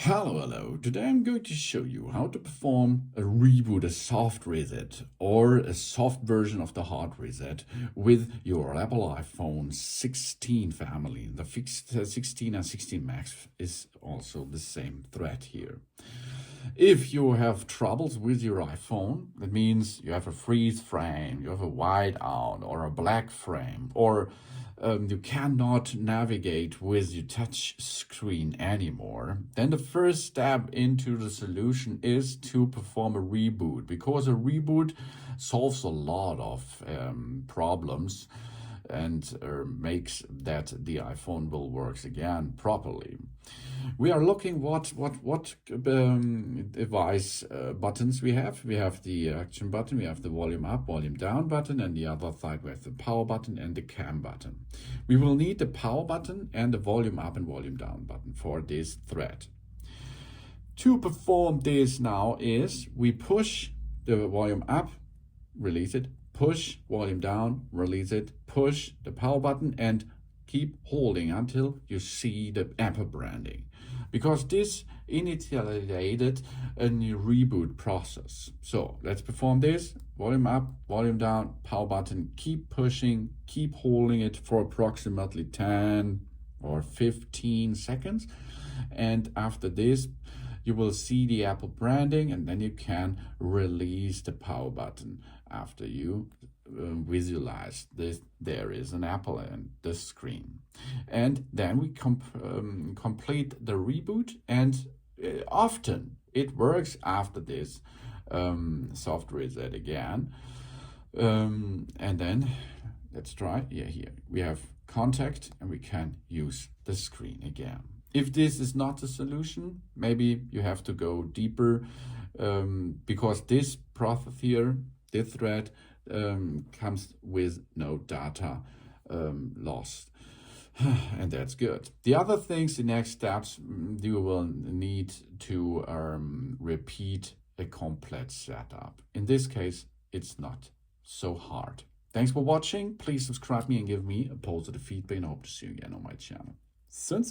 Hello. Today I'm going to show you how to perform a reboot, a soft reset, or a soft version of the hard reset with your Apple iPhone 16 family. The fixed 16 and 16 Max is also the same thread here. If you have troubles with your iPhone, that means you have a freeze frame, you have a white out or a black frame, or you cannot navigate with your touch screen anymore, then the first step into the solution is to perform a reboot, because a reboot solves a lot of problems and makes that the iPhone will work again properly. We are looking what device buttons we have. We have the action button, we have the volume up, volume down button, and the other side we have the power button and the cam button. We will need the power button and the volume up and volume down button for this thread. To perform this now is we push the volume up, release it, push volume down, release it, push the power button, and keep holding until you see the Apple branding, because this initiated a new reboot process. So let's perform this. Volume up, volume down, power button, keep pushing, keep holding it for approximately 10 or 15 seconds. And after this, you will see the Apple branding, and then you can release the power button after you visualize this. There is an Apple in the screen, and then we complete the reboot. And often it works after this soft reset again. And then let's try. Yeah, here we have contact, and we can use the screen again. If this is not the solution, maybe you have to go deeper, because this process here, this thread, comes with no data loss. And that's good. The other things, the next steps, you will need to repeat a complete setup. In this case, it's not so hard. Thanks for watching. Please subscribe me and give me a positive feedback, and I hope to see you again on my channel. Soon.